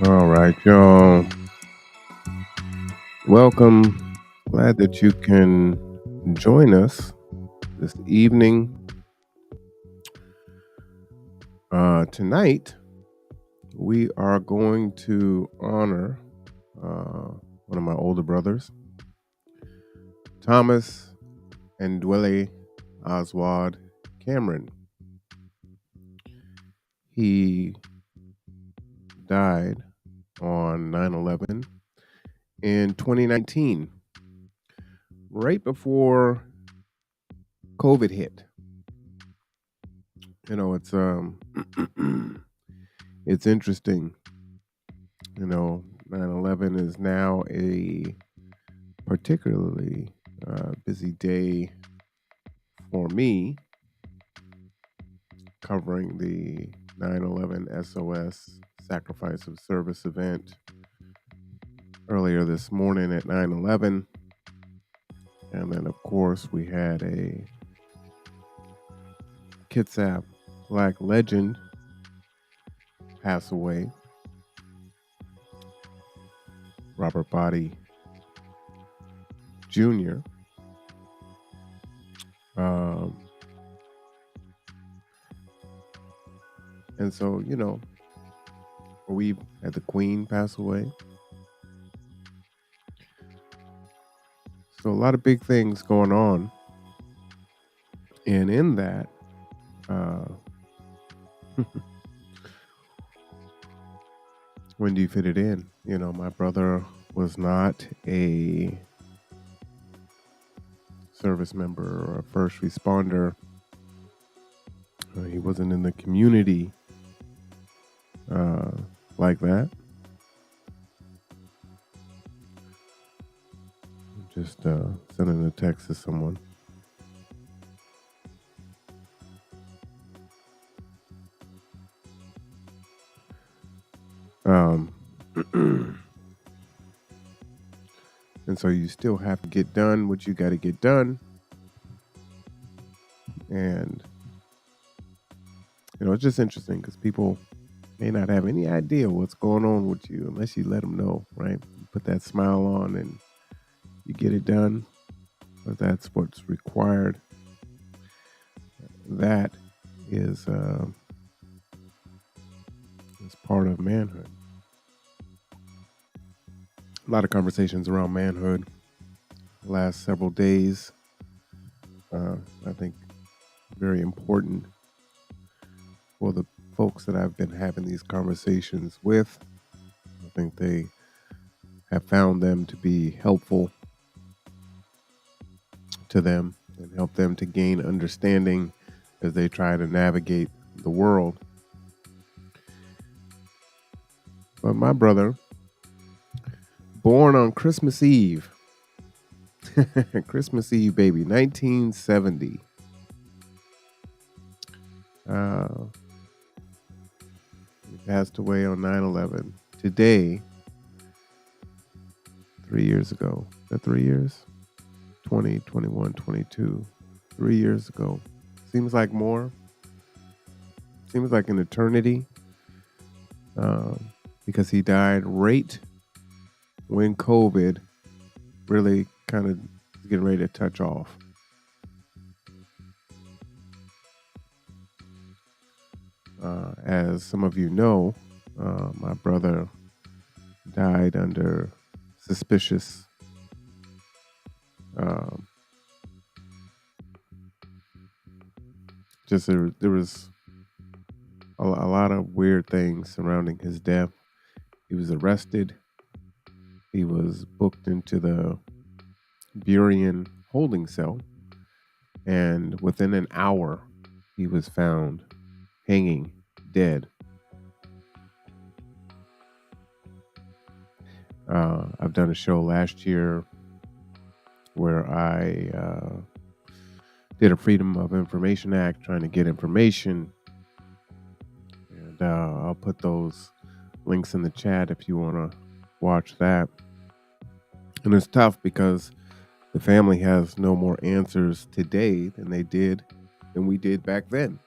All right, y'all. Welcome. Glad that you can join us this evening. Tonight, we are going to honor one of my older brothers, Thomas Andwele Aswad Cameron. He died on 9/11 in 2019, right before COVID hit. It's it's interesting. 9/11 is now a particularly busy day for me, covering the 9/11 SOS Sacrifice of Service event earlier this morning at 9/11. And then, of course, we had a Kitsap Black legend pass away, Robert Body Jr. Um, and so, we had the Queen pass away. So a lot of big things going on. And in that, uh, when do you fit it in? My brother was not a service member or a first responder. He wasn't in the community like that. Just sending a text to someone. And so you still have to get done what you got to get done. And, it's just interesting because people may not have any idea what's going on with you unless you let them know, right? You put that smile on and you get it done. But that's what's required. That is part of manhood. A lot of conversations around manhood the last several days. I think very important for the folks that I've been having these conversations with. I think they have found them to be helpful to them and help them to gain understanding as they try to navigate the world. But my brother, born on Christmas Eve, Christmas Eve, baby, 1970. He passed away on 9/11. Today, 3 years ago. Is that 3 years? 20, 21, 22. 3 years ago. Seems like more. Seems like an eternity. Because he died right when COVID really kind of getting ready to touch off. As some of you know, my brother died under suspicious there was a lot of weird things surrounding his death. He was arrested. He was booked into the Burien holding cell, and within an hour, he was found hanging dead. I've done a show last year where I did a Freedom of Information Act, trying to get information. And I'll put those links in the chat if you want to watch that. And it's tough because the family has no more answers today than we did back then.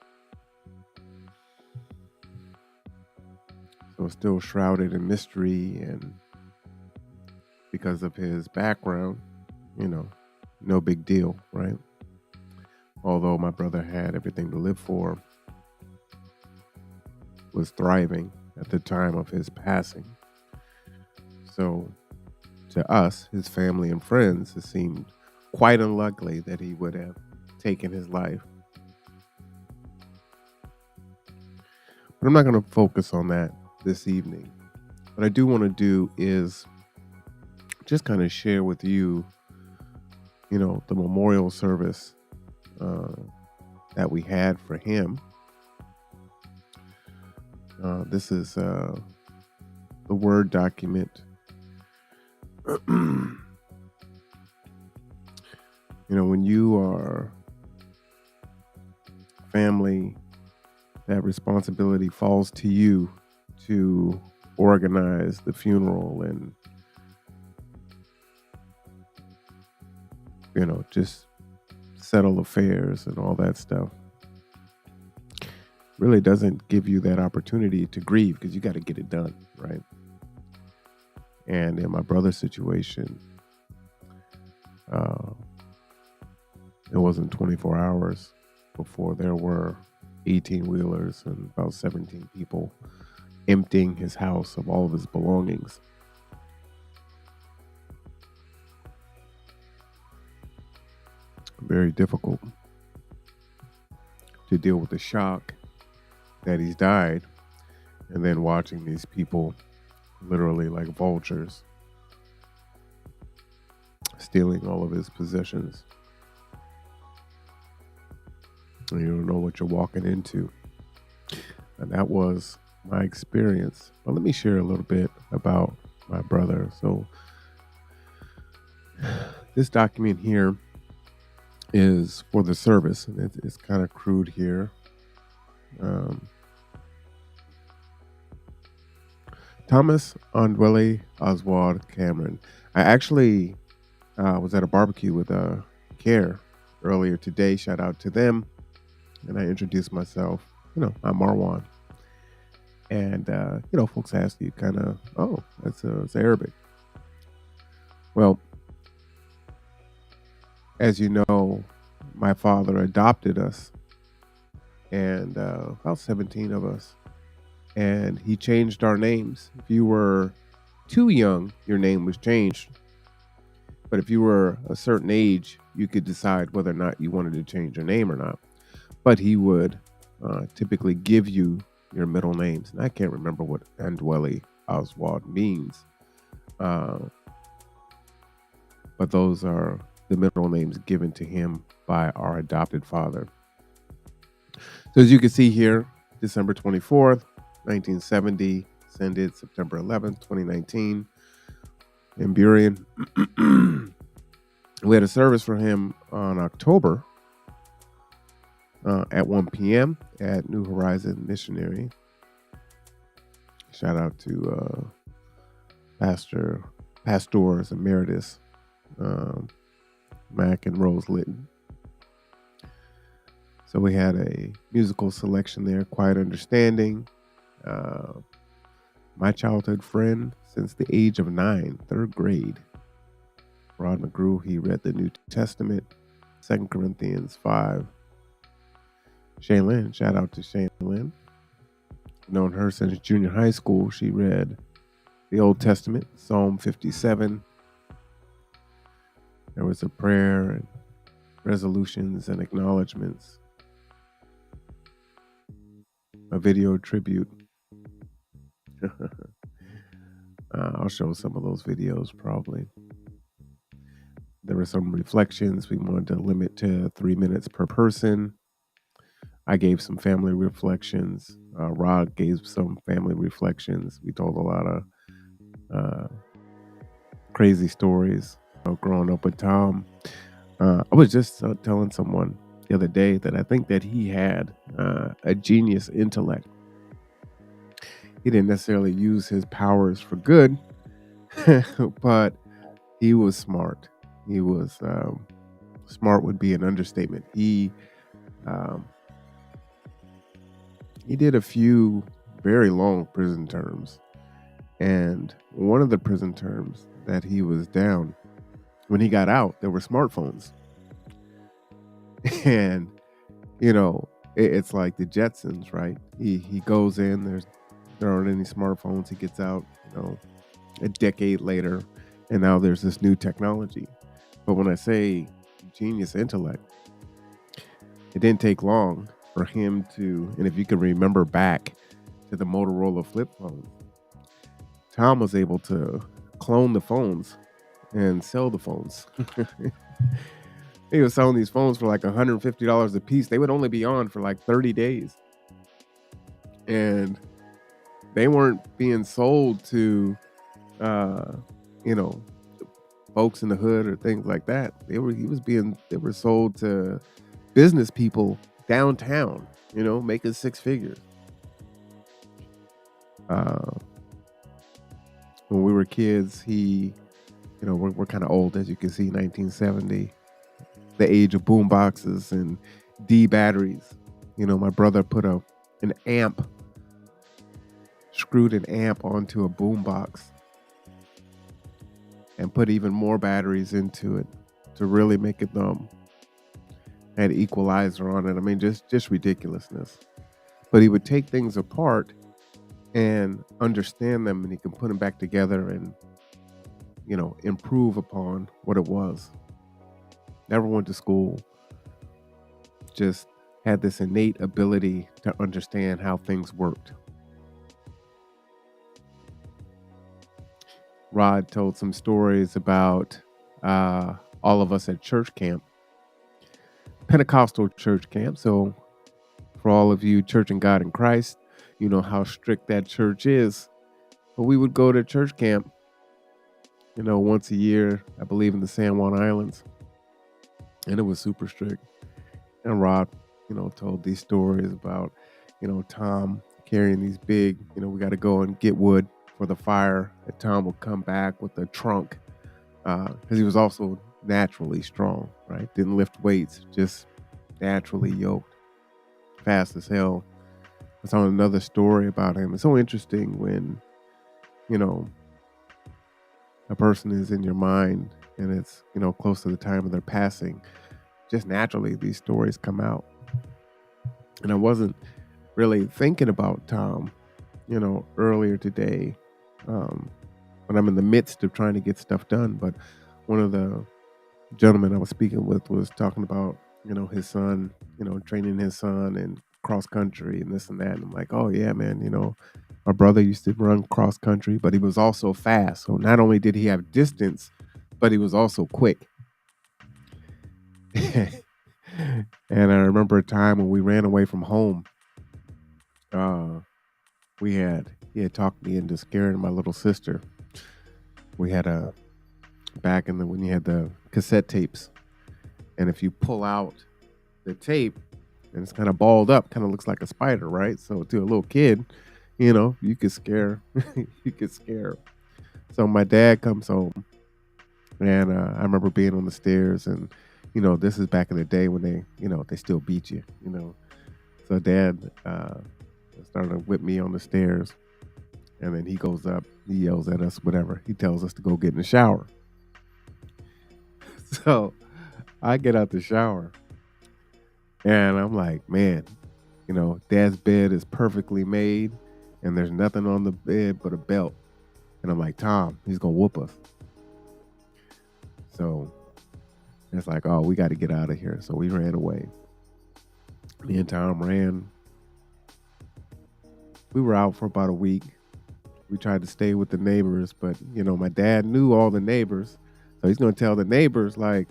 So So still shrouded in mystery, and because of his background, you know, no big deal, right? Although my brother had everything to live for, was thriving at the time of his passing. So to us, his family and friends, it seemed quite unlikely that he would have taken his life. But I'm not going to focus on that this evening. What I do want to do is just kind of share with you, the memorial service that we had for him. This is the Word document. When you are family, that responsibility falls to you to organize the funeral and, just settle affairs and all that stuff. Really doesn't give you that opportunity to grieve because you got to get it done, right? And in my brother's situation, it wasn't 24 hours before there were 18 wheelers and about 17 people emptying his house of all of his belongings. Very difficult to deal with the shock that he's died, and then watching these people literally like vultures stealing all of his possessions. And you don't know what you're walking into. And that was my experience. But let me share a little bit about my brother. So this document here is for the service, and it's kind of crude here. Thomas Andwele Aswad Cameron. I actually was at a barbecue with CARE earlier today. Shout out to them. And I introduced myself. I'm Marwan. And, folks ask you kind of, it's Arabic. Well, as you know, my father adopted us, and about 17 of us. And he changed our names. If you were too young, your name was changed. But if you were a certain age, you could decide whether or not you wanted to change your name or not. But he would typically give you your middle names. And I can't remember what Andwele Aswad means. But those are the middle names given to him by our adopted father. So as you can see here, December 24th, 1970, ascended September 11th, 2019, in Burien. We had a service for him on October at 1 p.m. at New Horizon Missionary. Shout out to Pastors Emeritus Mac and Rose Litton. So we had a musical selection there, Quiet Understanding. My childhood friend since the age of 9, third grade. Rod McGrew, he read the New Testament, 2 Corinthians 5. Shaylin, shout out to Shaylin. Known her since junior high school. She read the Old Testament, Psalm 57. There was a prayer and resolutions and acknowledgments. A video tribute. I'll show some of those videos probably. There were some reflections. We wanted to limit to 3 minutes per person. I gave some family reflections. Rod gave some family reflections. We told a lot of crazy stories growing up with Tom. I was just telling someone the other day that I think that he had a genius intellect. He didn't necessarily use his powers for good, but he was smart. He was smart would be an understatement. He did a few very long prison terms. And one of the prison terms that he was down, when he got out, there were smartphones. And, it's like the Jetsons, right? He goes in, there aren't any smartphones. He gets out, a decade later, and now there's this new technology. But when I say genius intellect, it didn't take long for him to, and if you can remember back to the Motorola flip phone, Tom was able to clone the phones and sell the phones. He was selling these phones for like $150 a piece. They would only be on for like 30 days. And they weren't being sold to, you know, folks in the hood or things like that. They were sold to business people downtown, making six figures. When we were kids, we're kind of old, as you can see, 1970, the age of boom boxes and D batteries. My brother put screwed an amp onto a boom box and put even more batteries into it to really make it had an equalizer on it. I mean, just ridiculousness. But he would take things apart and understand them, and he can put them back together and, improve upon what it was. Never went to school. Just had this innate ability to understand how things worked. Rod told some stories about all of us at church camp, Pentecostal church camp. So for all of you Church and God in Christ, you know how strict that church is. But we would go to church camp, once a year, I believe, in the San Juan Islands. And it was super strict. And Rod, told these stories about, Tom carrying these big, we got to go and get wood for the fire. And Tom would come back with a trunk because he was also naturally strong, right? Didn't lift weights, just naturally yoked, fast as hell. I saw another story about him. It's so interesting when, a person is in your mind and it's, close to the time of their passing. Just naturally, these stories come out. And I wasn't really thinking about Tom, earlier today, when I'm in the midst of trying to get stuff done. But one of the gentlemen I was speaking with was talking about, his son, training his son and cross country and this and that. And I'm like, oh yeah, man, my brother used to run cross country, but he was also fast. So not only did he have distance, but he was also quick. And I remember a time when we ran away from home. He had talked me into scaring my little sister. We had when you had the cassette tapes, and if you pull out the tape and it's kind of balled up, kind of looks like a spider, right? So to a little kid, you could scare, So my dad comes home, and I remember being on the stairs, and this is back in the day when they still beat you, So Dad started to whip me on the stairs, and then he goes up, he yells at us, whatever. He tells us to go get in the shower. So I get out the shower, and I'm like, man, Dad's bed is perfectly made, and there's nothing on the bed but a belt. And I'm like, Tom, he's gonna whoop us. So it's like, oh, we got to get out of here. So we ran away. Me and Tom ran. We were out for about a week. We tried to stay with the neighbors, but my dad knew all the neighbors, so he's gonna tell the neighbors, like,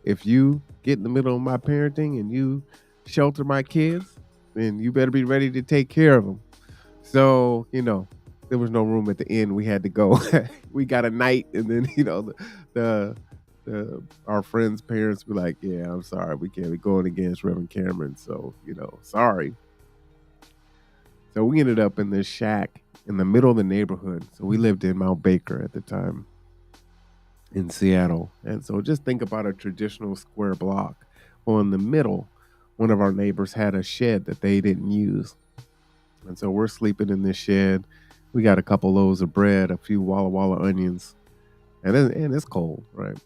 if you get in the middle of my parenting and you shelter my kids, then you better be ready to take care of them. So there was no room at the inn. We had to go. We got a night, and then our friends' parents were like, yeah, I'm sorry, we can't be going against Reverend Cameron, so sorry. So we ended up in this shack in the middle of the neighborhood. So we lived in Mount Baker at the time in Seattle. And so just think about a traditional square block. Well, in the middle, one of our neighbors had a shed that they didn't use. And so we're sleeping in this shed. We got a couple loaves of bread, a few Walla Walla onions, and it's cold, right?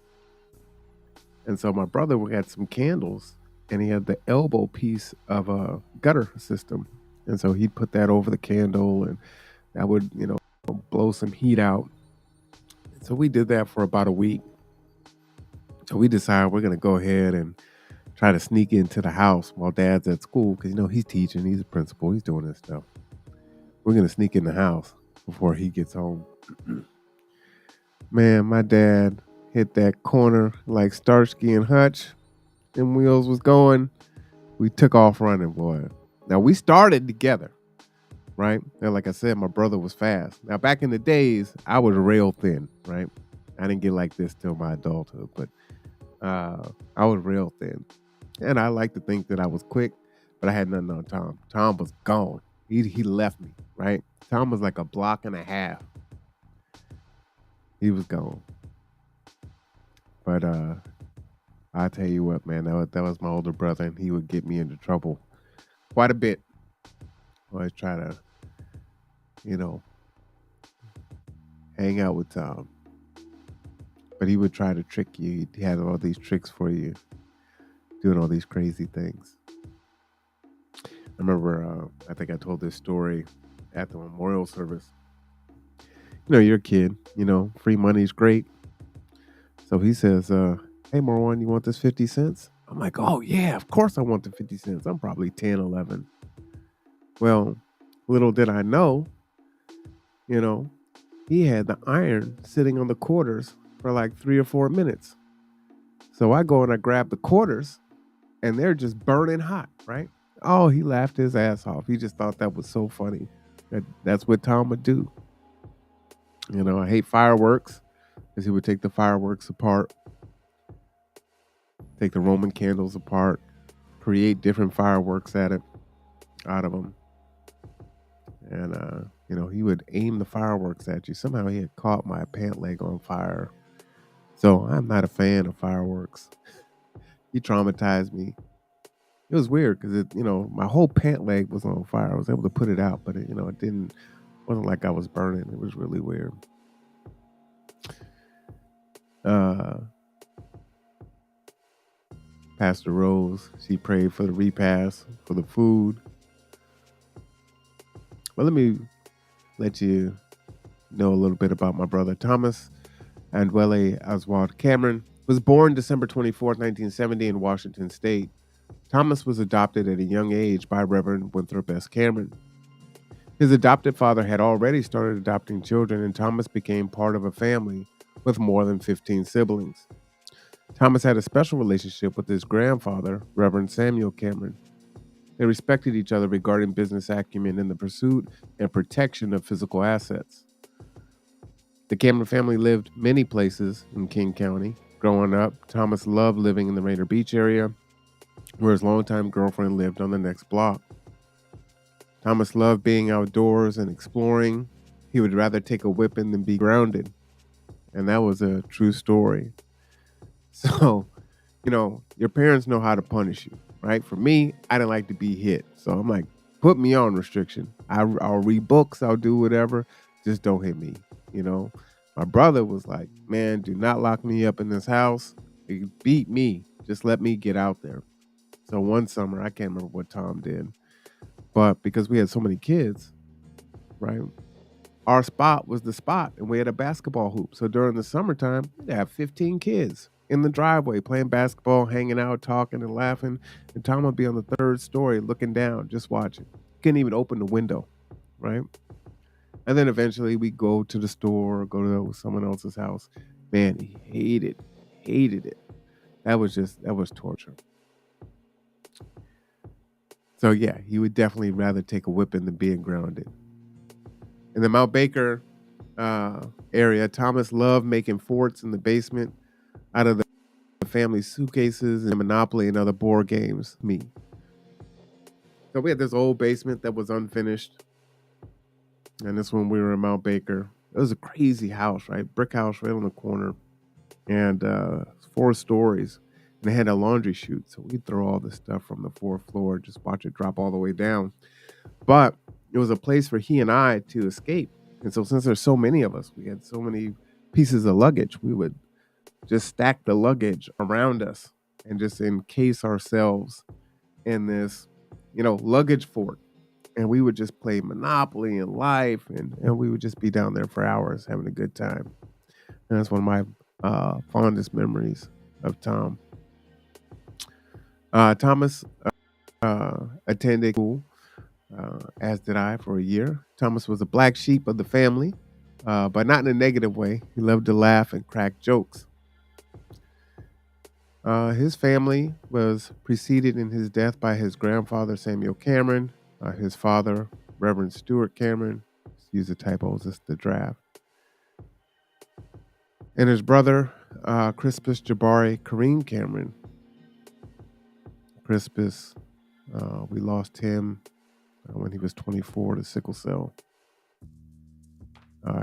And so my brother had some candles, and he had the elbow piece of a gutter system. And so he'd put that over the candle, and that would, blow some heat out. So we did that for about a week. So we decided we're going to go ahead and try to sneak into the house while dad's at school because, he's teaching, he's a principal, he's doing this stuff. We're going to sneak in the house before he gets home. Man, my dad hit that corner like Starsky and Hutch. Them wheels was going. We took off running, boy. Now, we started together, right? And like I said, my brother was fast. Now, back in the days, I was rail thin, right? I didn't get like this till my adulthood, but I was real thin. And I like to think that I was quick, but I had nothing on Tom. Tom was gone. He left me, right? Tom was like a block and a half. He was gone. But I tell you what, man, that was my older brother, and he would get me into trouble quite a bit. Always try to, hang out with Tom. But he would try to trick you. He had all these tricks for you, doing all these crazy things. I remember, I think I told this story at the memorial service. You're a kid, free money's great. So he says, hey, Marwan, you want this 50 cents? I'm like, oh, yeah, of course I want the 50 cents. I'm probably 10, 11. Well, little did I know, he had the iron sitting on the quarters for like 3 or 4 minutes. So I go and I grab the quarters and they're just burning hot, right? Oh, he laughed his ass off. He just thought that was so funny. That's what Tom would do. I hate fireworks because he would take the fireworks apart, take the Roman candles apart, create different fireworks out of them. And, he would aim the fireworks at you. Somehow he had caught my pant leg on fire. So I'm not a fan of fireworks. He traumatized me. It was weird because my whole pant leg was on fire. I was able to put it out, but it wasn't like I was burning. It was really weird. Pastor Rose, she prayed for the repast, for the food. But let me let you know a little bit about my brother Thomas Andwele Aswad Cameron. Was born December 24th, 1970 in Washington State. Thomas was adopted at a young age by Reverend Winthrop S. Cameron. His adopted father had already started adopting children, and Thomas became part of a family with more than 15 siblings. Thomas had a special relationship with his grandfather, Reverend Samuel Cameron. They respected each other regarding business acumen and the pursuit and protection of physical assets. The Cameron family lived many places in King County. Growing up, Thomas loved living in the Rainier Beach area, where his longtime girlfriend lived on the next block. Thomas loved being outdoors and exploring. He would rather take a whipping than be grounded. And that was a true story. So, your parents know how to punish you, right? For me, I didn't like to be hit. So I'm like, put me on restriction. I'll read books. I'll do whatever. Just don't hit me. My brother was like, man, do not lock me up in this house. You beat me. Just let me get out there. So one summer, I can't remember what Tom did, but because we had so many kids, right? Our spot was the spot, and we had a basketball hoop. So during the summertime, we'd have 15 kids in the driveway playing basketball, hanging out, talking and laughing. And Tom would be on the third story looking down, just watching. Couldn't even open the window, right? And then eventually we go to the store or go to someone else's house. Man, he hated it. That was torture. So yeah, he would definitely rather take a whipping than being grounded. In the Mount Baker area, Thomas loved making forts in the basement out of the family suitcases and Monopoly and other board games. Me. So we had this old basement that was unfinished. And this one we were in Mount Baker. It was a crazy house, right? Brick house right on the corner. And 4 stories. And it had a laundry chute. So we'd throw all this stuff from the 4th floor, just watch it drop all the way down. But It was a place for he and I to escape. And so since there's so many of us, we had so many pieces of luggage, we would just stack the luggage around us and just encase ourselves in this, luggage fort. And we would just play Monopoly and Life, and we would just be down there for hours having a good time. And that's one of my fondest memories of Tom. Thomas attended school, as did I, for a year. Thomas was a black sheep of the family, but not in a negative way. He loved to laugh and crack jokes. His family was preceded in his death by his grandfather, Samuel Cameron, his father, Reverend Stuart Cameron. Use the typos, it's the draft. And his brother, Crispus Jabari Kareem Cameron. Crispus, we lost him when he was 24 to sickle cell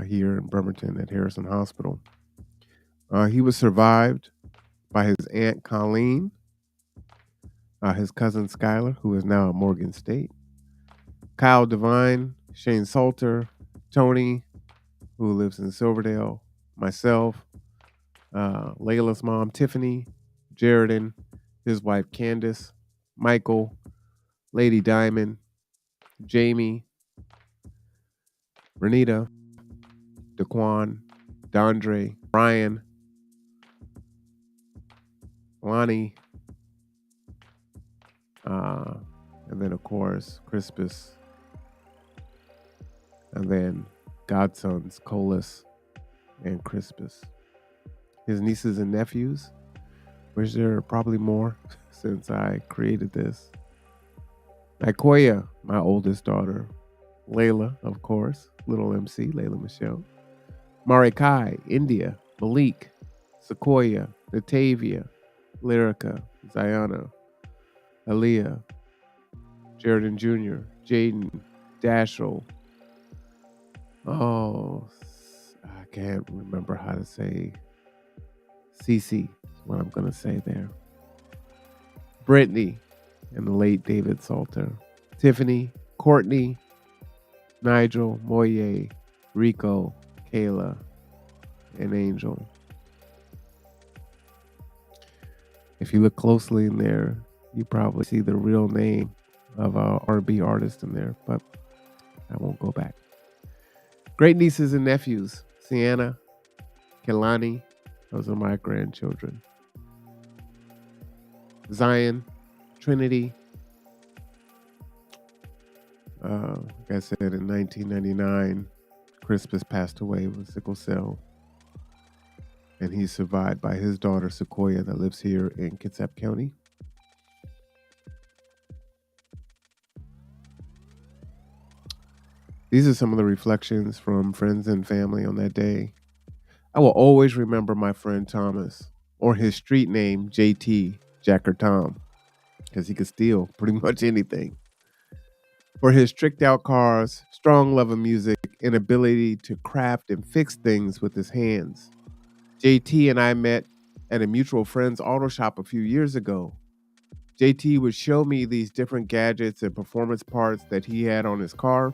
here in Bremerton at Harrison Hospital. He was survived by his aunt Colleen, his cousin Skylar, who is now at Morgan State, Kyle Devine, Shane Salter, Tony, who lives in Silverdale, myself, Layla's mom, Tiffany, Jaredin, his wife, Candace, Michael, Lady Diamond, Jamie, Renita, Daquan, Dondre, Ryan, Lonnie, and then, of course, Crispus, and then godsons, Colas and Crispus. His nieces and nephews, which there are probably more since I created this. Nikoya, my oldest daughter. Layla, of course, little MC, Layla Michelle. Marikai, India. Malik, Sequoia, Natavia, Lyrica, Ziana, Aaliyah, Jaredin Jr., Jaden, Dashel. Oh, I can't remember how to say Cece, is what I'm going to say there. Brittany and the late David Salter. Tiffany, Courtney, Nigel, Moye, Rico, Kayla, and Angel. If you look closely in there, you probably see the real name of a R&B artist in there, but I won't go back. Great nieces and nephews, Sienna, Kelani, those are my grandchildren. Zion, Trinity. Like I said, in 1999, Crispus passed away with sickle cell, and he's survived by his daughter Sequoia that lives here in Kitsap County. These are some of the reflections from friends and family on that day. I will always remember my friend Thomas, or his street name JT, Jack or Tom, because he could steal pretty much anything. For his tricked out cars, strong love of music, and ability to craft and fix things with his hands. JT and I met at a mutual friend's auto shop a few years ago. JT would show me these different gadgets and performance parts that he had on his car.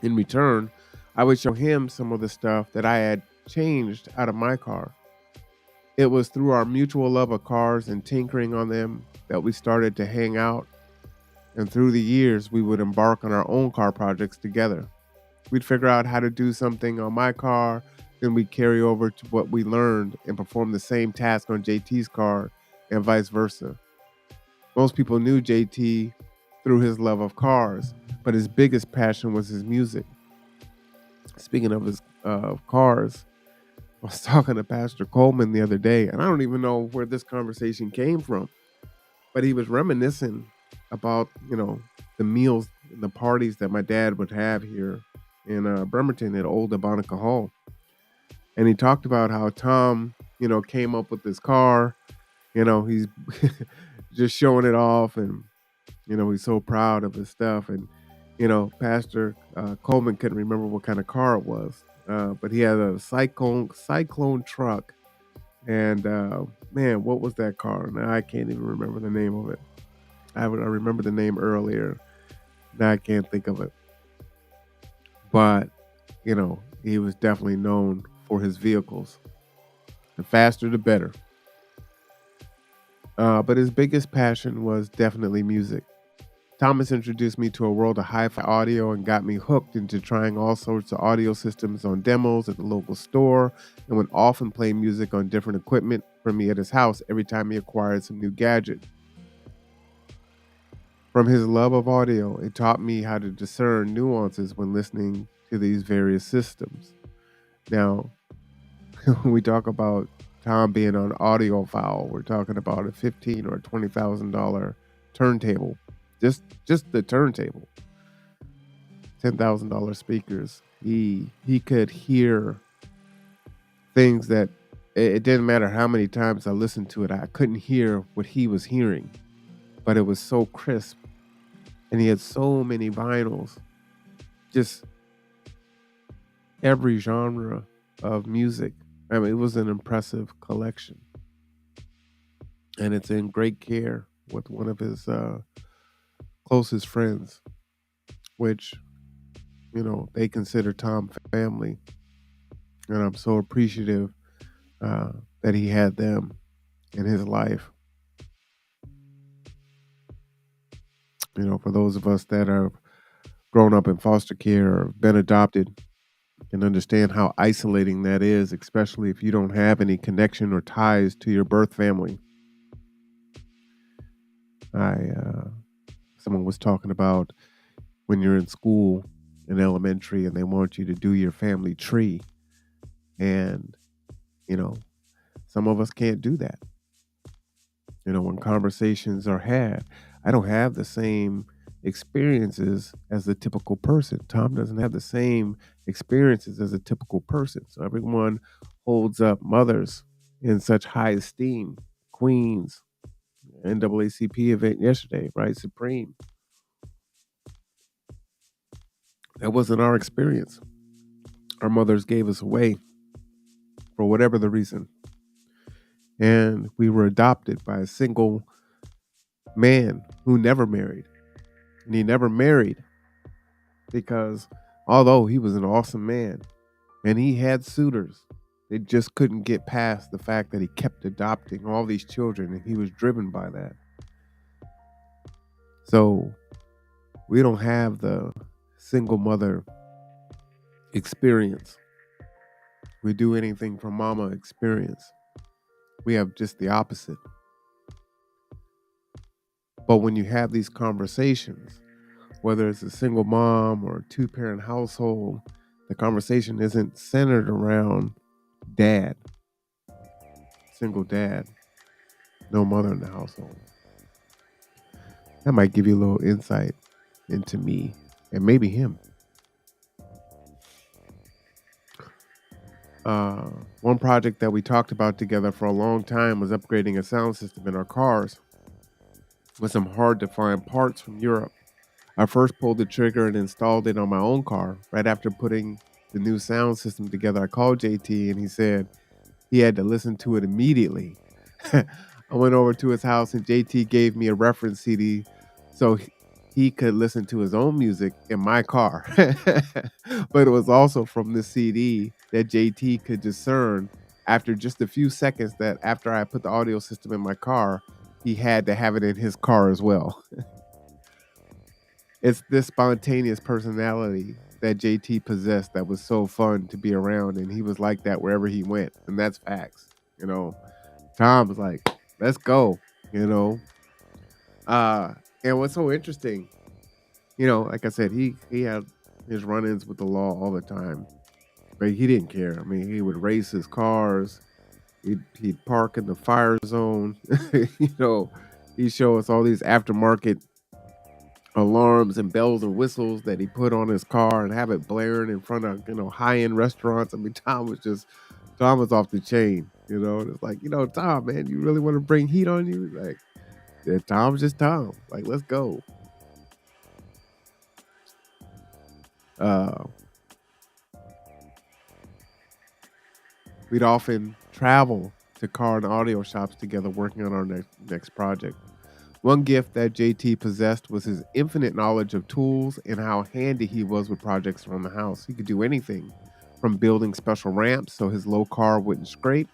In return, I would show him some of the stuff that I had changed out of my car. It was through our mutual love of cars and tinkering on them that we started to hang out. And through the years, we would embark on our own car projects together. We'd figure out how to do something on my car, then we'd carry over to what we learned and perform the same task on JT's car, and vice versa. Most people knew JT through his love of cars, but his biggest passion was his music. Speaking of his cars, I was talking to Pastor Coleman the other day, and I don't even know where this conversation came from, but he was reminiscing about, the meals and the parties that my dad would have here in Bremerton at Old Abonica Hall. And he talked about how Tom, came up with this car. He's just showing it off, and, he's so proud of his stuff. And, Pastor Coleman couldn't remember what kind of car it was, but he had a cyclone truck. And man, what was that car? Now I can't even remember the name of it. I remember the name earlier. Now I can't think of it. but he was definitely known for his vehicles. The faster, the better. But his biggest passion was definitely music. Thomas introduced me to a world of hi fi audio and got me hooked into trying all sorts of audio systems on demos at the local store, and would often play music on different equipment for me at his house every time he acquired some new gadget. From his love of audio, it taught me how to discern nuances when listening to these various systems. Now, when we talk about Tom being an audiophile, we're talking about a $15,000 or $20,000 turntable. Just the turntable. $10,000 speakers. He could hear things that it didn't matter how many times I listened to it, I couldn't hear what he was hearing. But it was so crisp. And he had so many vinyls. Just every genre of music. I mean, it was an impressive collection. And it's in great care with one of his closest friends, which, they consider Tom family. And I'm so appreciative uh, that he had them in his life. For those of us that have grown up in foster care or been adopted, can understand how isolating that is, especially if you don't have any connection or ties to your birth family. Someone was talking about when you're in school in elementary and they want you to do your family tree, and you know some of us can't do that. When conversations are had, I don't have the same experiences as the typical person. Tom doesn't have the same experiences as a typical person. So everyone holds up mothers in such high esteem. Queens, NAACP event yesterday, right? Supreme. That wasn't our experience. Our mothers gave us away for whatever the reason. And we were adopted by a single man who never married. And he never married because although he was an awesome man and he had suitors, they just couldn't get past the fact that he kept adopting all these children and he was driven by that. So we don't have the single mother experience. We do anything for mama experience. We have just the opposite. But when you have these conversations, whether it's a single mom or a two-parent household, the conversation isn't centered around dad, single dad, no mother in the household. That might give you a little insight into me and maybe him. One project that we talked about together for a long time was upgrading a sound system in our cars with some hard to find parts from Europe. I first pulled the trigger and installed it on my own car. Right after putting the new sound system together, I called JT and he said he had to listen to it immediately. I went over to his house and JT gave me a reference CD so he could listen to his own music in my car. But it was also from the CD that JT could discern after just a few seconds that after I put the audio system in my car, he had to have it in his car as well. It's this spontaneous personality that JT possessed that was so fun to be around, and he was like that wherever he went, and that's facts. Tom was like, "Let's go," and what's so interesting, like I said, he had his run-ins with the law all the time, but he didn't care. I mean, he would race his cars, he'd park in the fire zone, he'd show us all these aftermarket alarms and bells and whistles that he put on his car and have it blaring in front of high-end restaurants. I mean, Tom was off the chain. It's like, Tom, man, you really want to bring heat on you? Like, yeah, Tom's just Tom. Like, let's go. uh we'd often travel to car and audio shops together working on our next project. One gift that JT possessed was his infinite knowledge of tools and how handy he was with projects around the house. He could do anything from building special ramps so his low car wouldn't scrape,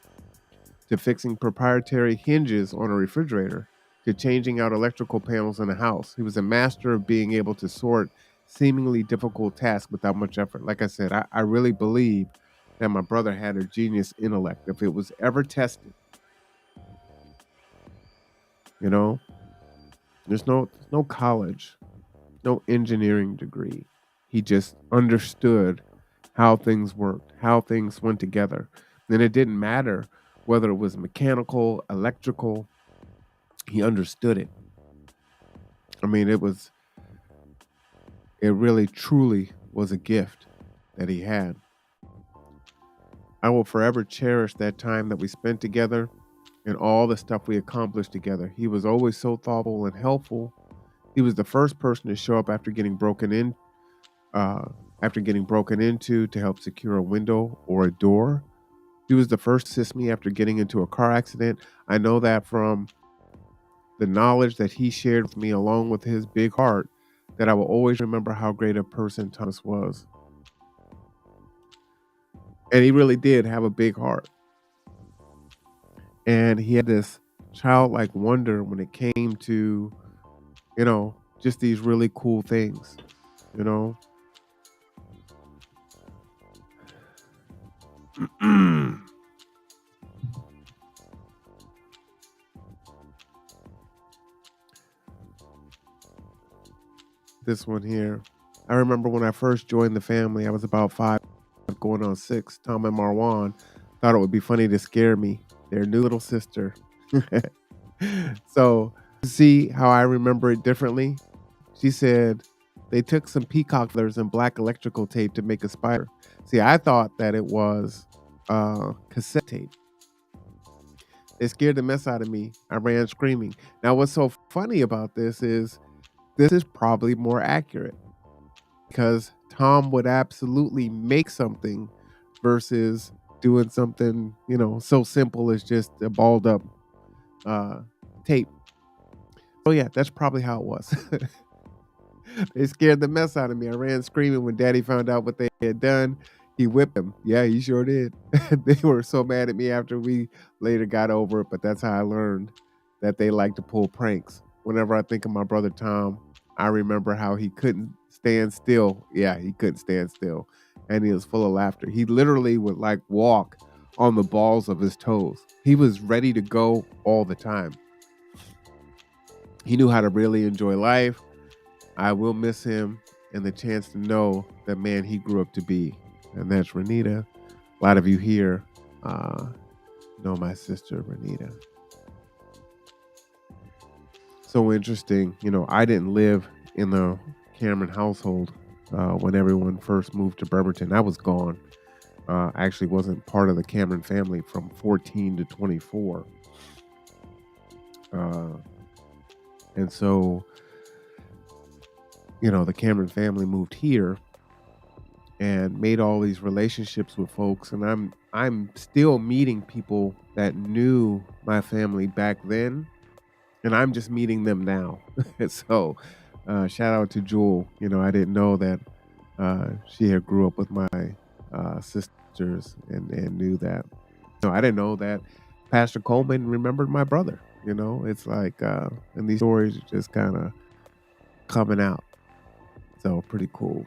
to fixing proprietary hinges on a refrigerator, to changing out electrical panels in a house. He was a master of being able to sort seemingly difficult tasks without much effort. Like I said, I really believe that my brother had a genius intellect. If it was ever tested, you know, there's no college, no engineering degree. He just understood how things worked, how things went together. Then it didn't matter whether it was mechanical, electrical, he understood it. I mean, it really truly was a gift that he had. I will forever cherish that time that we spent together and all the stuff we accomplished together. He was always so thoughtful and helpful. He was the first person to show up uh, after getting broken into to help secure a window or a door. He was the first to assist me after getting into a car accident. I know that from the knowledge that he shared with me, along with his big heart, that I will always remember how great a person Thomas was. And he really did have a big heart. And he had this childlike wonder when it came to, just these really cool things, you know. This one here. I remember when I first joined the family, I was about 5, going on 6. Tom and Marwan thought it would be funny to scare me, their new little sister. So, see how I remember it differently? She said they took some peacock feathers and black electrical tape to make a spider. See, I thought that it was cassette tape. It scared the mess out of me. I ran screaming. Now, what's so funny about this is probably more accurate because Tom would absolutely make something versus doing something, so simple as just a balled up uh, tape. Oh, yeah, that's probably how it was. They scared the mess out of me. I ran screaming when Daddy found out what they had done. He whipped them. Yeah, he sure did. They were so mad at me after we later got over it, but that's how I learned that they like to pull pranks. Whenever I think of my brother Tom, I remember how he couldn't stand still. Yeah, he couldn't stand still. And he was full of laughter. He literally would like walk on the balls of his toes. He was ready to go all the time. He knew how to really enjoy life. I will miss him and the chance to know the man he grew up to be. And that's Renita. A lot of you here know my sister, Renita. So interesting. I didn't live in the Cameron household when everyone first moved to Bremerton. I was gone. I actually wasn't part of the Cameron family from 14 to 24. And so, the Cameron family moved here and made all these relationships with folks, and I'm still meeting people that knew my family back then, and I'm just meeting them now. So shout out to Jewel. I didn't know that she had grew up with my sisters and knew that. No, I didn't know that Pastor Coleman remembered my brother. It's like and these stories are just kind of coming out. So pretty cool.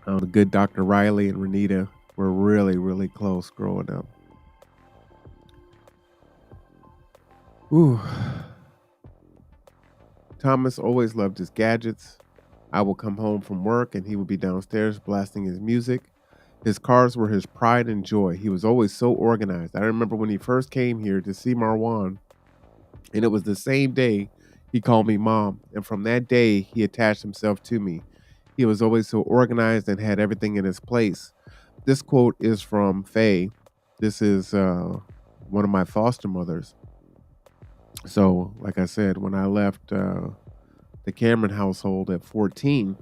The good Dr. Riley and Renita were really, really close growing up. Ooh. Thomas always loved his gadgets. I would come home from work and he would be downstairs blasting his music. His cars were his pride and joy. He was always so organized. I remember when he first came here to see Marwan, and it was the same day he called me mom. And from that day, he attached himself to me. He was always so organized and had everything in his place. This quote is from Faye. This is one of my foster mothers. So, like I said, when I left the Cameron household at 14,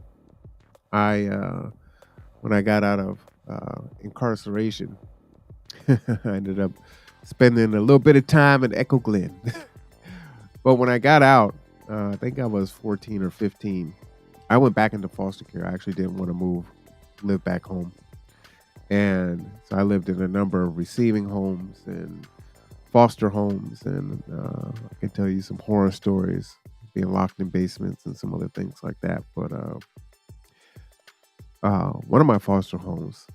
when I got out of incarceration, I ended up spending a little bit of time in Echo Glen. But when I got out, I think I was 14 or 15. I went back into foster care. I actually didn't want to live back home. And so I lived in a number of receiving homes and foster homes. And I can tell you some horror stories, being locked in basements and some other things like that. But one of my foster homes,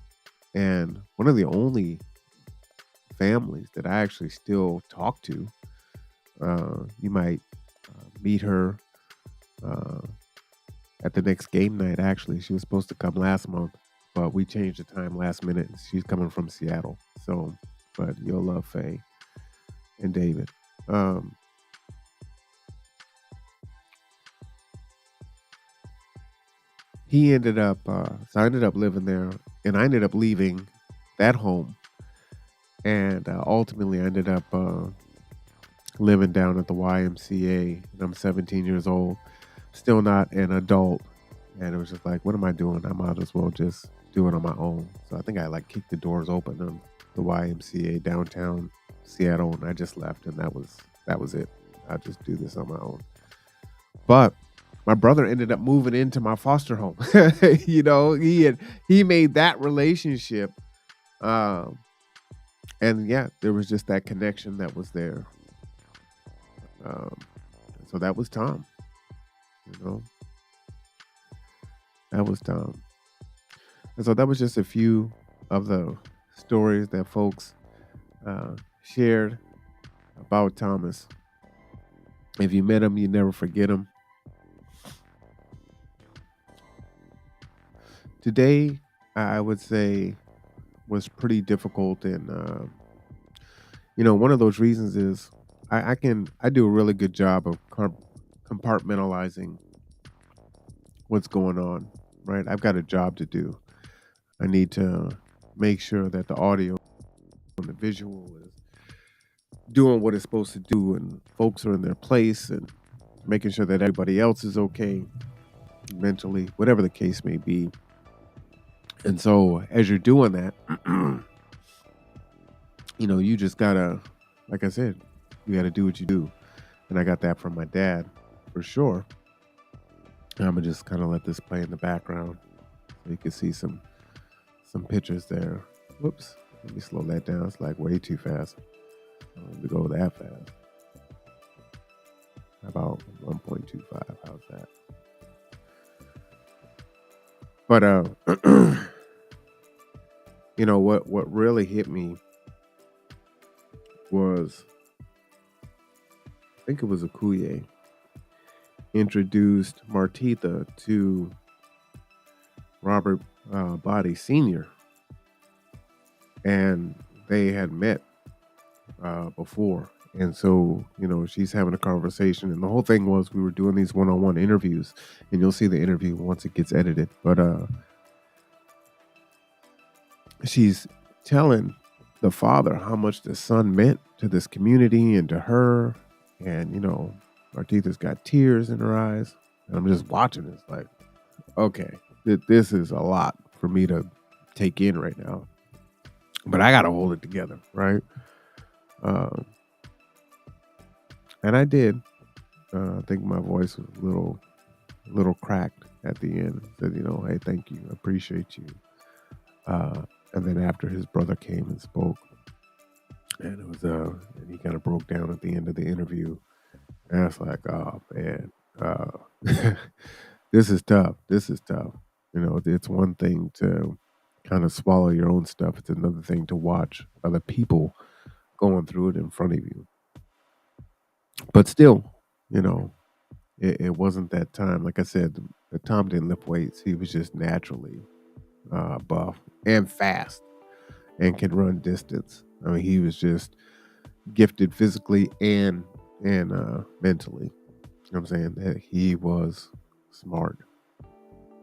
and one of the only families that I actually still talk to, you might meet her uh, at the next game night. Actually, she was supposed to come last month, but we changed the time last minute. She's coming from Seattle, so but you'll love Faye and David. Um, he ended up, so I ended up living there, and I ended up leaving that home, and ultimately I ended up living down at the YMCA. And I'm 17 years old, still not an adult, and it was just like, what am I doing? I might as well just do it on my own. So I think I like kicked the doors open on the YMCA downtown Seattle, and I just left, and that was it. I'll just do this on my own. But my brother ended up moving into my foster home. He made that relationship, um, and yeah, there was just that connection that was there. Um, so that was Tom. You know, that was Tom. And so that was just a few of the stories that folks shared about Thomas. If you met him, you never forget him. Today, I would say, was pretty difficult, and one of those reasons is I do a really good job of compartmentalizing what's going on. Right, I've got a job to do. I need to make sure that the audio and the visual is doing what it's supposed to do, and folks are in their place, and making sure that everybody else is okay mentally, whatever the case may be. And so as you're doing that, you just gotta, like I said, you gotta do what you do. And I got that from my dad for sure. And I'm gonna just kind of let this play in the background so you can see some pictures there. Whoops, let me slow that down. It's like way too fast. I don't want to go that fast. About 1.25. How's that? But what really hit me was, I think it was Akuye introduced Martitha to Robert Body Sr., and they had met before. And so, she's having a conversation, and the whole thing was we were doing these one-on-one interviews, and you'll see the interview once it gets edited. But she's telling the father how much the son meant to this community and to her. And, Martitha's got tears in her eyes. And I'm just watching this like, okay, this is a lot for me to take in right now. But I got to hold it together, right? And I did. I think my voice was a little cracked at the end. Said, hey, thank you. I appreciate you. And then after his brother came and spoke, and it was and he kind of broke down at the end of the interview. And I was like, oh man, this is tough. This is tough. It's one thing to kind of swallow your own stuff. It's another thing to watch other people going through it in front of you. But still, it wasn't that time. Like I said, Tom didn't lift weights. He was just naturally buff and fast and can run distance. I mean, he was just gifted physically and mentally. You know what I'm saying? That he was smart.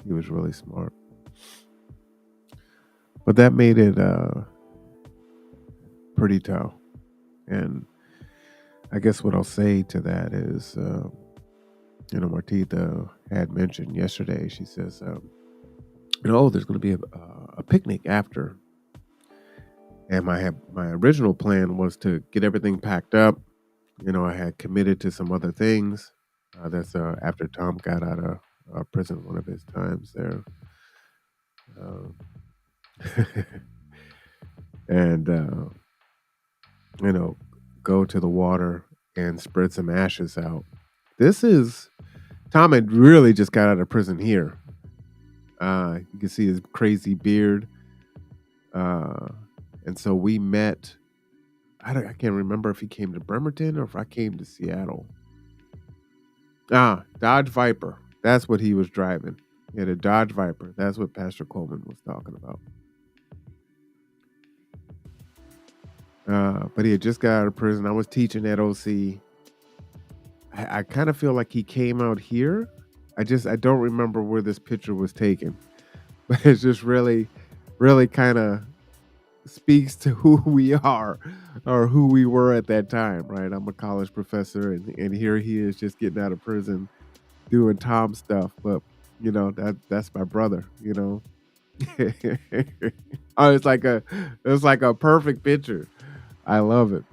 He was really smart. But that made it pretty tough. And I guess what I'll say to that is, Martitha had mentioned yesterday, she says, there's going to be a picnic after. And my original plan was to get everything packed up I had committed to some other things. That's after Tom got out of prison one of his times there. Um, and, you know, go to the water and spread some ashes out. This is, Tom had really just got out of prison here. You can see his crazy beard. Uh, and so we met. I can't remember if he came to Bremerton or if I came to Seattle. Dodge Viper. That's what he was driving. He had a Dodge Viper. That's what Pastor Coleman was talking about. But he had just got out of prison. I was teaching at OC. I kind of feel like he came out here. I don't remember where this picture was taken, but it's just really, really kind of speaks to who we are or who we were at that time, right? I'm a college professor, and here he is just getting out of prison doing Tom stuff, but that's my brother. Oh, it's like a perfect picture. I love it.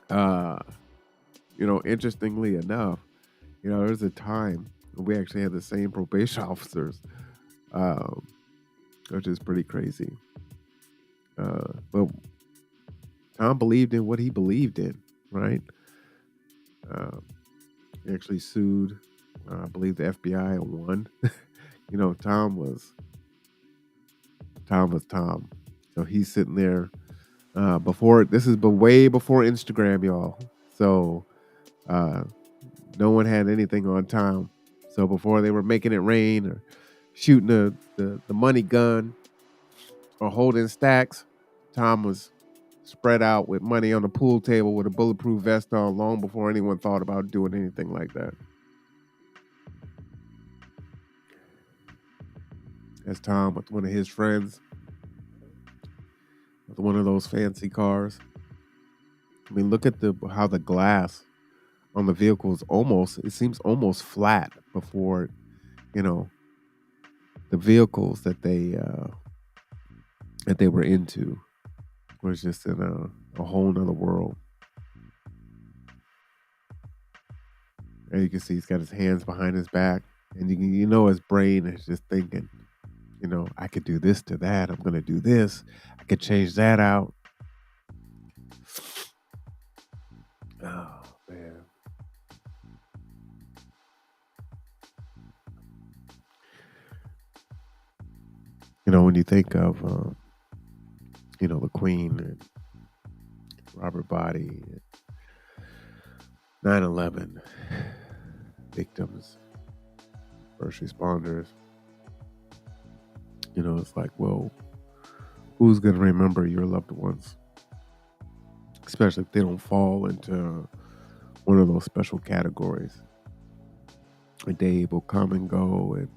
Uh, interestingly enough, there's a time we actually had the same probation officers, um, which is pretty crazy. But Tom believed in what he believed in, right? He actually sued, I believe, the FBI and won. Tom was Tom. So he's sitting there before this is way before Instagram, y'all. So no one had anything on Tom. So before they were making it rain or shooting the money gun or holding stacks, Tom was spread out with money on the pool table with a bulletproof vest on long before anyone thought about doing anything like that. That's Tom with one of his friends with one of those fancy cars. I mean, look at how the glass on the vehicle is it seems almost flat before, the vehicles that they were into was just in a whole nother world. And you can see he's got his hands behind his back, and his brain is just thinking, I could do this to that. I'm going to do this. I could change that out. Oh, man. When you think of, the Queen and Robert Body, 9/11 victims, first responders, it's like, well, who's going to remember your loved ones? Especially if they don't fall into one of those special categories. A day will come and go, and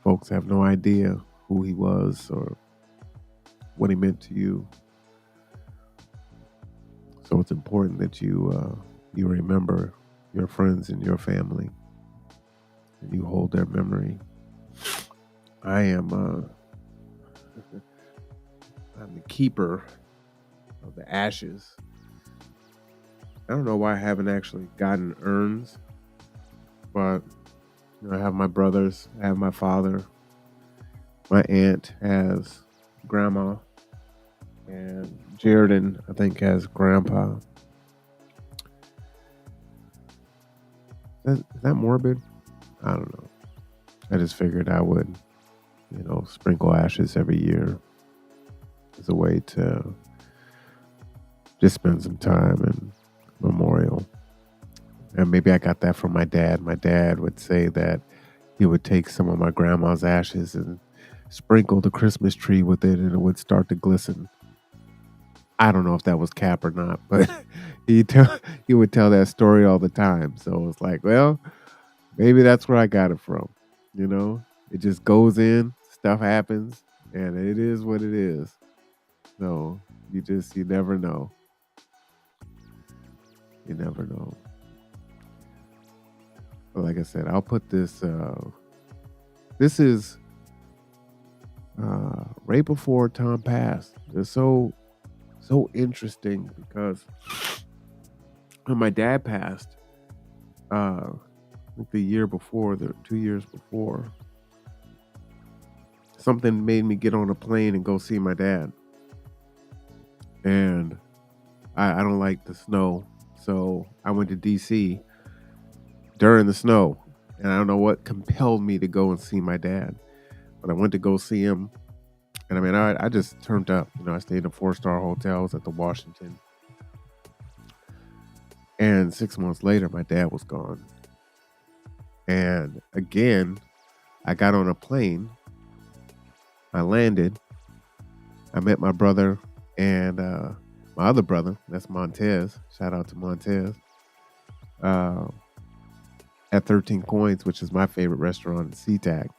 folks have no idea who he was or what he meant to you. So it's important that you remember your friends and your family, and you hold their memory. I am I'm the keeper of the ashes. I don't know why I haven't actually gotten urns, but I have my brothers, I have my father, my aunt has grandma, and Jaredon, I think, has grandpa. Is that morbid? I don't know. I just figured I would, sprinkle ashes every year as a way to just spend some time in memorial. And maybe I got that from my dad. My dad would say that he would take some of my grandma's ashes and sprinkle the Christmas tree with it, and it would start to glisten. I don't know if that was cap or not, but he would tell that story all the time. So it's like, well, maybe that's where I got it from. It just goes in, stuff happens, and it is what it is. So you never know. You never know. But like I said, I'll put this. This is right before Tom passed. It's so interesting because when my dad passed, like the year before, the 2 years before, something made me get on a plane and go see my dad. And I don't like the snow, so I went to DC during the snow, and I don't know what compelled me to go and see my dad, but I went to go see him. And I mean, I just turned up. I stayed in a 4-star hotel. I was at the Washington. And 6 months later, my dad was gone. And again, I got on a plane. I landed. I met my brother and my other brother. That's Montez. Shout out to Montez. At 13 Coins, which is my favorite restaurant in SeaTac.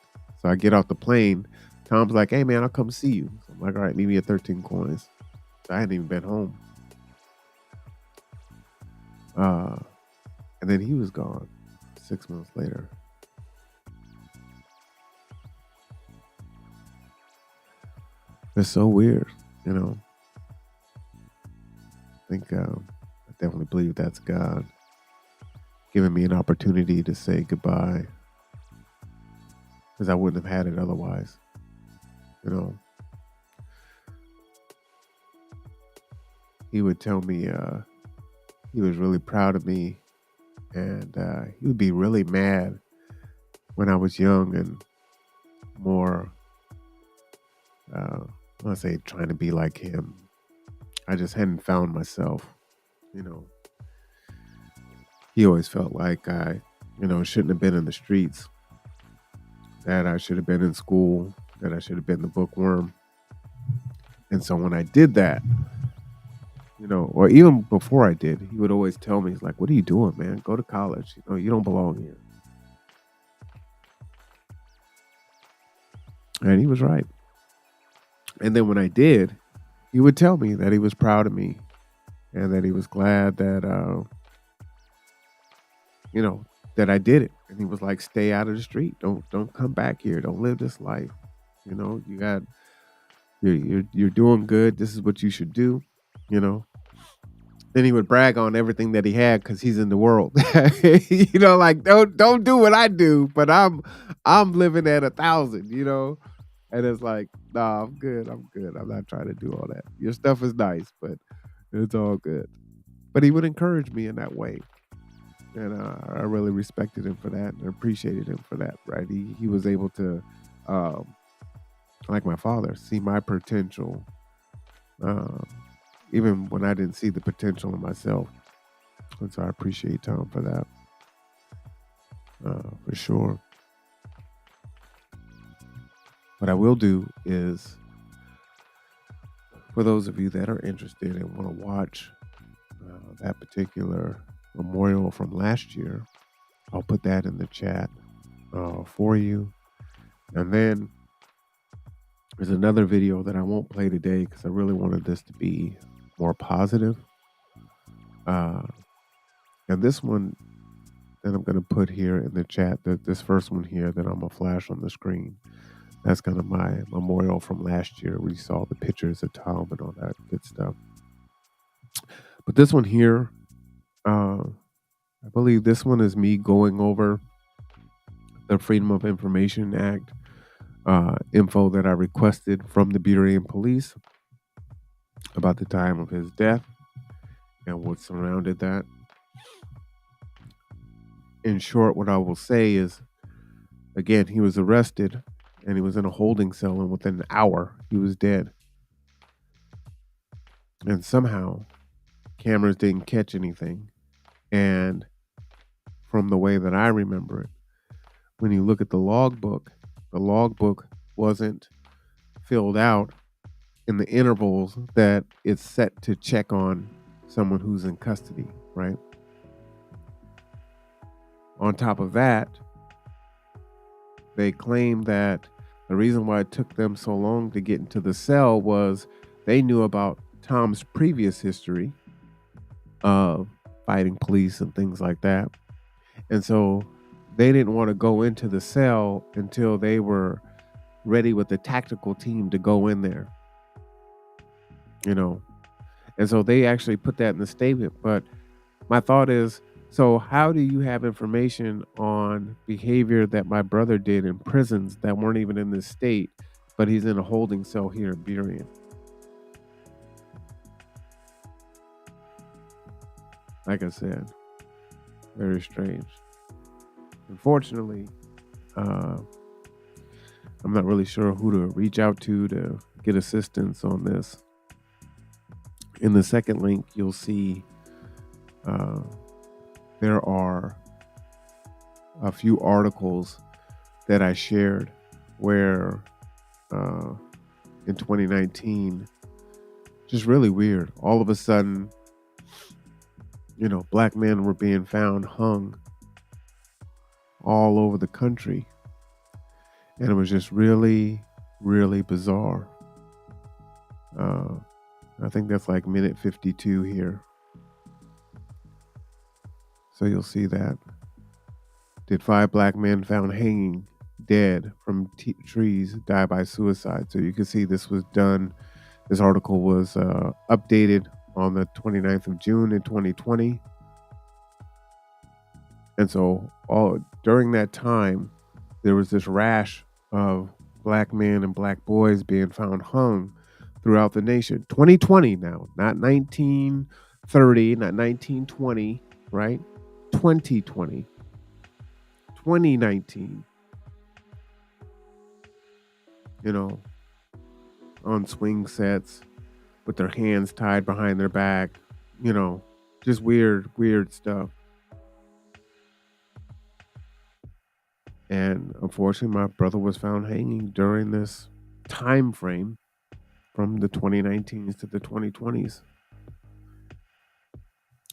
So I get off the plane. Tom's like, "Hey, man, I'll come see you." So I'm like, "All right, meet me at 13 Coins." So I hadn't even been home. And then he was gone 6 months later. It's so weird, I think I definitely believe that's God giving me an opportunity to say goodbye, because I wouldn't have had it otherwise. He would tell me he was really proud of me, and he would be really mad when I was young and more, I want to say, trying to be like him. I just hadn't found myself. He always felt like I, shouldn't have been in the streets, that I should have been in school, that I should have been the bookworm. And so when I did that, or even before I did, he would always tell me, he's like, "What are you doing, man? Go to college. You don't belong here." And he was right. And then when I did, he would tell me that he was proud of me and that he was glad that, that I did it. And he was like, "Stay out of the street. Don't come back here. Don't live this life. You're doing good. This is what you should do." Then he would brag on everything that he had because he's in the world. Like, don't do what I do, but I'm living at 1,000. And it's like, nah, I'm good. I'm not trying to do all that. Your stuff is nice, but it's all good. But he would encourage me in that way. And I really respected him for that and appreciated him for that, right? He was able to, like my father, see my potential, even when I didn't see the potential in myself. And so I appreciate Tom for that, for sure. What I will do is, for those of you that are interested and want to watch that particular memorial from last year, I'll put that in the chat for you. And then there's another video that I won't play today because I really wanted this to be more positive. And this one that I'm going to put here in the chat, this first one here that I'm going to flash on the screen, that's kind of my memorial from last year where you saw the pictures of Tom and all that good stuff. But this one here, I believe this one is me going over the Freedom of Information Act info that I requested from the Burien police about the time of his death and what surrounded that. In short, what I will say is, again, he was arrested and he was in a holding cell, and within an hour, he was dead. And somehow, cameras didn't catch anything. And from the way that I remember it, when you look at the logbook wasn't filled out in the intervals that it's set to check on someone who's in custody, right? On top of that, they claim that the reason why it took them so long to get into the cell was they knew about Tom's previous history of fighting police and things like that. And so they didn't want to go into the cell until they were ready with the tactical team to go in there. And so they actually put that in the statement. But My thought is, so how do you have information on behavior that my brother did in prisons that weren't even in this state, but he's in a holding cell here in Burien? Like I said, very strange. Unfortunately, uh, I'm not really sure who to reach out to get assistance on this. In the second link, you'll see uh, there are a few articles that I shared where uh, in 2019, just really weird. All of a sudden, black men were being found hung all over the country. And it was just really, really bizarre. I think that's like minute 52 here. So you'll see that. Did 5 black men found hanging dead from trees die by suicide? So you can see this was done. This article was updated on the 29th of June in 2020. And so during that time, there was this rash of black men and black boys being found hung throughout the nation. 2020 now, not 1930, not 1920, right? 2020, 2019, on swing sets with their hands tied behind their back, just weird stuff. And unfortunately, my brother was found hanging during this time frame from the 2019s to the 2020s.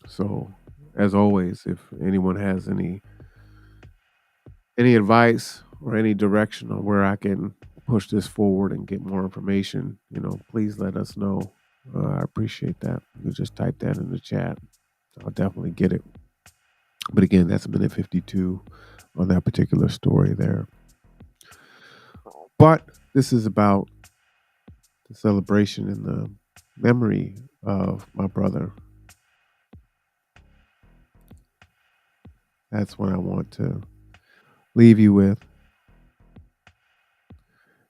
So, as always, if anyone has any advice or any direction on where I can push this forward and get more information, please let us know. I appreciate that. You just type that in the chat. I'll definitely get it. But again, that's minute 52 on that particular story there. But this is about the celebration and the memory of my brother. That's what I want to leave you with.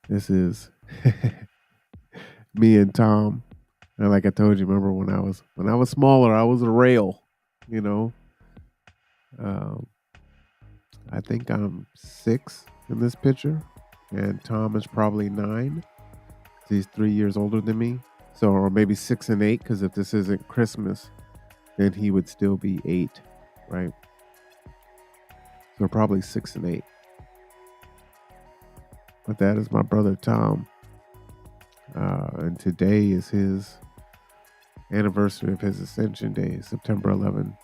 This is me and Tom. And like I told you, remember when I was smaller, I was a rail, I think I'm 6 in this picture, and Tom is probably 9. He's 3 years older than me. So, or maybe 6 and 8, because if this isn't Christmas, then he would still be 8, right? So probably 6 and 8. But that is my brother Tom. And today is his anniversary of his Ascension Day, September 11,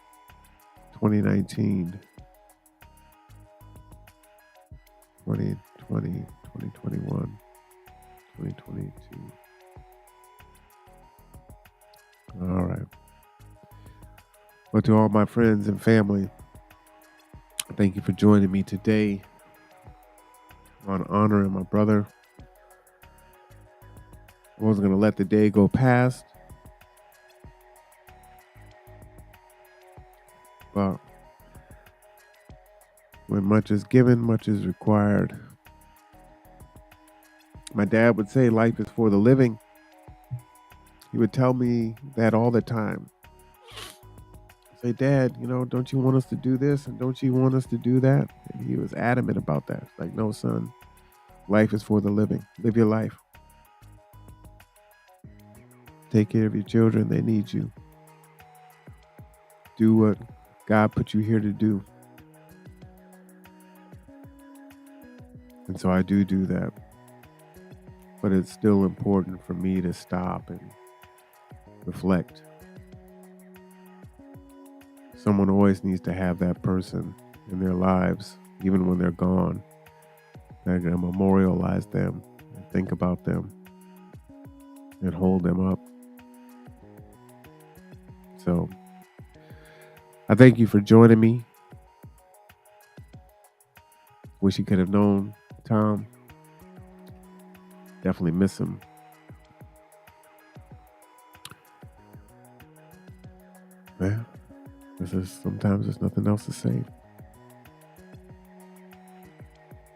2019. 2020, 2021, 2022. All right. Well, to all my friends and family, thank you for joining me today on honoring my brother. I wasn't going to let the day go past, but when much is given, much is required. My dad would say life is for the living. He would tell me that all the time. Say, Dad, don't you want us to do this? And don't you want us to do that? And he was adamant about that. Like, no, son, life is for the living. Live your life. Take care of your children. They need you. Do what God put you here to do. And so I do that. But it's still important for me to stop and reflect. Someone always needs to have that person in their lives, even when they're gone. They're going to memorialize them and think about them and hold them up. So I thank you for joining me. Wish you could have known Tom. Definitely miss him. Yeah. Sometimes there's nothing else to say.